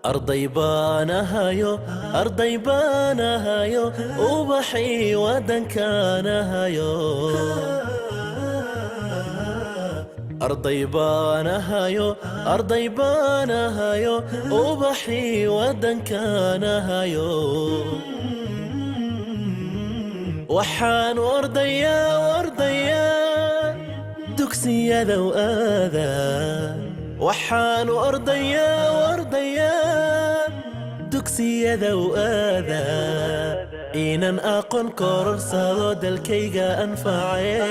أرضي بانها يو أرضي بانها يو وبحي ودنكانها يو أرضي بانها يو أرضي بانها يو وبحي ودنكانها يو وحان ورديا ورديا دكسي ذو آذى وحان ورديا ورديا دكسي ذو آذى إنن أقن كورسا دلكيغا أنفعي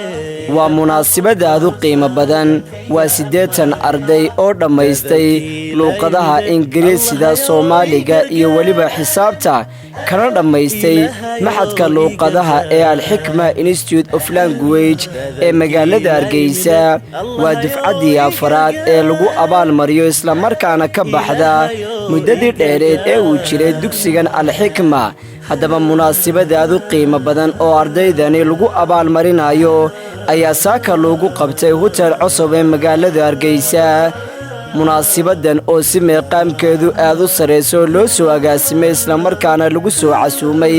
ومناسبة هذا قيمة بدن وسيدتن أردي أو دميستي لوقدها إنجليز سيدا سوماليغا إيو وليبا حسابتا كان دميستي محدك لوقدها إيه الحكمة إنستيوت أوف لانجويج إيه مقالة أرقيسا ودفعدي أفراد إيه لغو أبال مريو إسلام مركانا كبحدا مددير إيريد إيه وجيري دوكسيغان الحكمة haddaba munaasabada aad u qiimo badan oo ardaydani lagu abaalmarinayo ayaa saaka loogu qabtay hotel cusub ee magaalada Hargeysa munaasabadan oo si meeqaamkeedu aad u sareyso loo soo agaasimay isla markaana lagu soo casuumay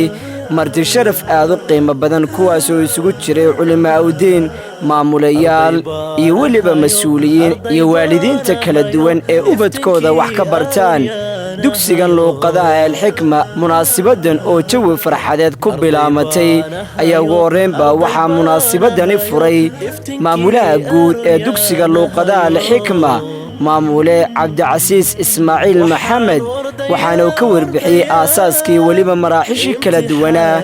marti sharaf aad u qiimo badan kuwaas oo isugu jiray culimada diin maamulayaal iyo waliba mas'uuliyiin iyo waalidiinta kala duwan ee ubadkooda wax ka bartaan dugsigan luuqadaha alxikma munaasabadan oo jawi farxadeed ku bilaamatay ayaa ugu horeynba waxaa munaasabadani furay maamulaha guud ee dugsiga luuqadaha alxikma maamule Cabdicasiis Ismaaciil Maxamed waxaana uu ka warbixiyay aasaaskii waliba maraaxishii kala duwanaa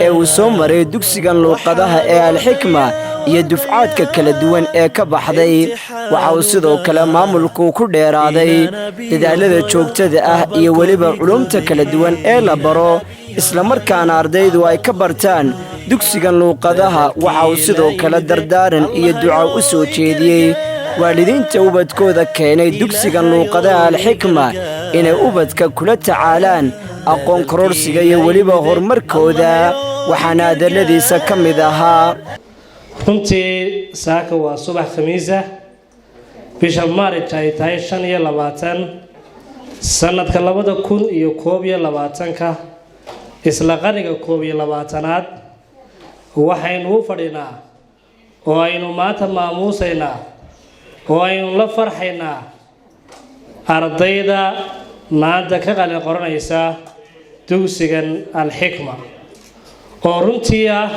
ee uu soo maray dugsigan luuqadaha ee alxikma iyo dufcaadka kala duwan ee ka baxday waxa uu sidoo kale maamulku ku dheeraaday dadaalada joogtada ah iyo waliba culumta kala duwan ee la baro isla markaana ardaydu ay ka bartaan dugsigan luuqadaha waxa uu sidoo kale dardaaran iyo duco u soo jeediyay waalidiinta ubadkooda keenay dugsigan luuqadaha alxikma inay ubadka kula tacaalaan aqoon kororsiga iyo waliba horumarkooda waxaana hadaladiisa ka mid ahaa runtii saaka waa subax khamiisa bisha Maarch ay tahay 25 sanadka 2021 isla qaniga 21aad waxaynu u fadhinaa oo aynu maanta maamuusaynaa oo aynu la farxaynaa ardayda maanta ka qalin qoranaysa dugsigan alxikma oo runtii ah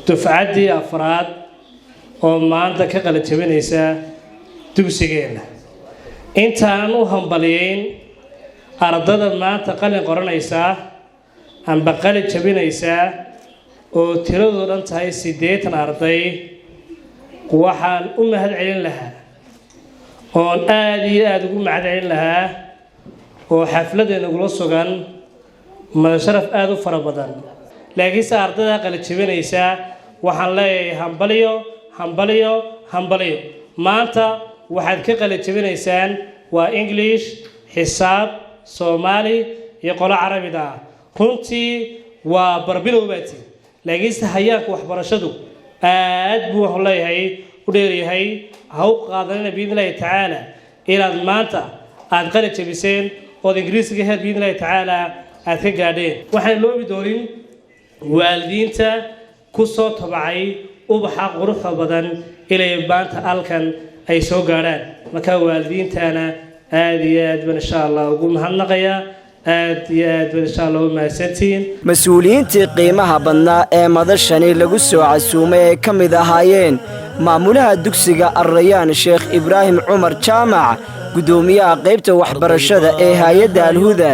dufcadii afraad oo maanta ka qalin jabinaysa dugsigeena intaan u hambaliyeyn ardada maanta qalin qoranaysa amba qalin jabinaysa oo tiradoodu dhan tahay 8 arday waxaan u mahad celin lahaa oo aad iyo aad ugu mahad celin lahaa oo xafladeena ugu sugan madasharaf aad u fara badan laakiin ardayda qalin jabinaysa waxaan leeyahay hambaliyo hambaliyo hambaliyo maanta waxaad ka qalin jabinaysaan waa English xisaab Soomaali iyo qolo Carabida runtii waa barbilowbaati laakiin hayaanka waxbarashadu aad buu leeyahay u dheeryahay haw qaadanina biidnaahi tacaala ilaad maanta aad qalin jabiseen oo Ingiriisiga heer biidnaahi tacaala aad ka gaadheen waxaan loobi doonin waalidiinta ku soo tabacay ubaxa quruxda badan ilaa maanta halkan ay soo gaaraan marka waalidiintana aad iyo aad insha Allah ugu mahadnaqaya aad iyo aad insha Allah u mahadsantiin mas'uuliyiintii qiimaha badnaa ee madashani lagu soo casuumay ay ka mid ahaayeen maamulaha dugsiga Arrayaan Sheekh Ibraahim Cumar Jaamac gudoomiyaha qaybta waxbarashada ee hay'adda Al-Huda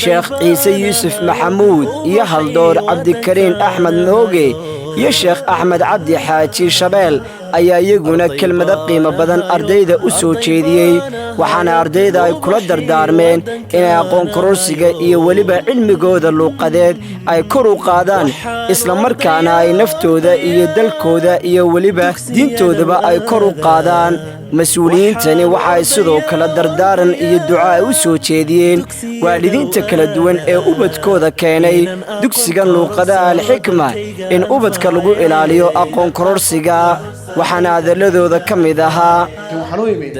Sheekh Ciise Yuusuf Maxamuud iyo Haldoor Cabdikariin Axmed Nooge iyo Sheekh Axmed Cabdi Xaaji Shabeel ayaa iyaguna kelmado qiimo badan ardayda u soo jeediyay waxaana ardayda ay kula dardaarmeen inay aqoon kororsiga iyo waliba cilmigooda luuqadeed ay kor u qaadaan isla markaana ay naftooda iyo dalkooda iyo waliba diintoodaba ay kor u qaadaan mas'uuliyiintani waxa ay sidoo kale dardaaran iyo duco ay u soo jeediyeen waalidiinta kala duwan ee ubadkooda keenay dugsigan luuqadaha alxikma in ubadka lagu ilaaliyo aqoon kororsiga waxaana hadalladooda ka mid ahaa waxaan u imid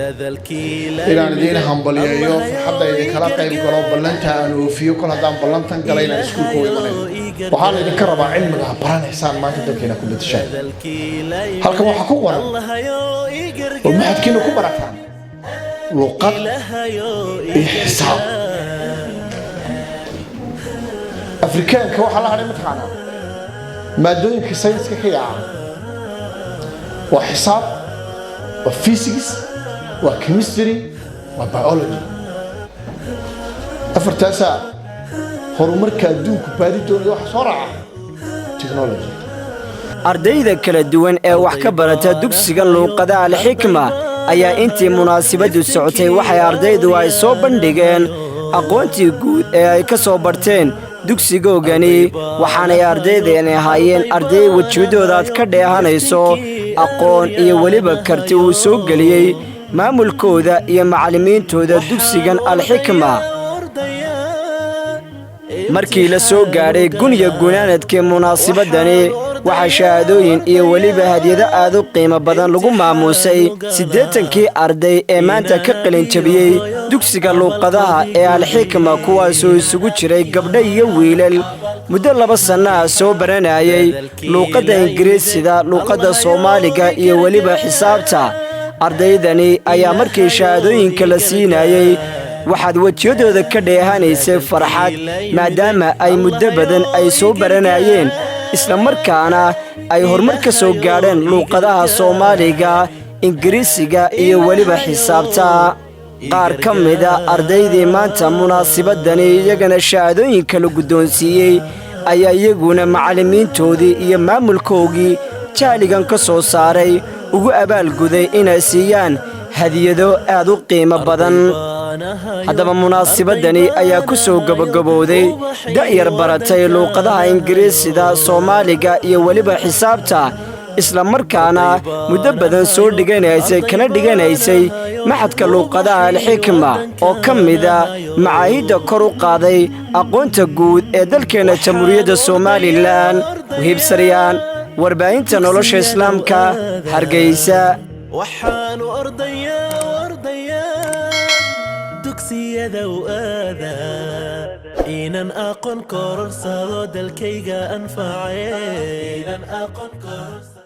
inaan idiin hambaliyeeyo farxadda idinkala qayb galo ballanta aan oofiyo kol haddaan ballantan galay inaan iskuulka u imanayo waxaan idinka rabaa cilmiga ha baranaysaan maanta dalkeena ku bedeshaan halkan waxaa ku qoran oo maxadkiina ku barataan luqad iyo xisaab afrikaanka waxaa la hadhay mataqaanaa maadooyinka sayniska ka yaaca waa xisaab waa physics waa chemistry waa biology afartaasaa horumarka adduunku baadi doonaya waxa soo raaca technology ardayda kala duwan ee wax ka barata dugsiga luuqadaha alxikma ayaa intii munaasabaddu socotay waxay ardaydu ay soo bandhigeen aqoontii guud ee ay ka soo barteen dugsigoogani waxaanay ardaydeeni ahaayeen arday wejiyadoodaad ka dheehanayso aqoon iyo weliba karti uu soo geliyey maamulkooda iyo macallimiintooda dugsigan alxikma markii la soo gaadhay guniya gunaanadkii munaasabadani waxaa shahaadooyin iyo weliba hadyado aad u qiimo badan lagu maamuusay 80kii arday ee maanta ka qalinjabiyey dugsiga luuqadaha ee alxikma kuwaasoo isugu jiray gabdho iyo wiilal muddo 2 sanno ah soo baranayay luuqadda ingiriisida luuqadda soomaaliga iyo weliba xisaabta ardaydani ayaa markii shahaadooyinka la siinayey waxaad wejiyadooda ka dheehanaysay farxad maadaama ay muddo badan ay soo baranayeen isla markaana ay horumar ka soo gaadheen luuqadaha soomaaliga ingiriisiga iyo weliba xisaabta qaar ka mida ardaydii maanta munaasabadani iyagana shahaadooyinka la guddoonsiiyey ayaa iyaguna macallimiintoodii iyo maamulkoogii jahligan ka soo saaray ugu abaalguday inay siiyaan hadiyado aad u qiimo badan haddaba munaasabadani ayaa ku soo gabagabowday da'yar baratay luuqadaha ingiriisida soomaaliga iyo weliba xisaabta isla markaana muddo badan soo dhiganaysay kana dhiganaysay maxadka luuqadaha alxikma oo ka mida macaahidda kor u qaaday aqoonta guud ee dalkeenna jamhuuriyadda somalilan wahiibsaryaan warbaahinta nolosha islaamka hargeysa waxaanu ordayaa dugsiyada u aadaa inaan aqoon kororsado dalkayga anfacay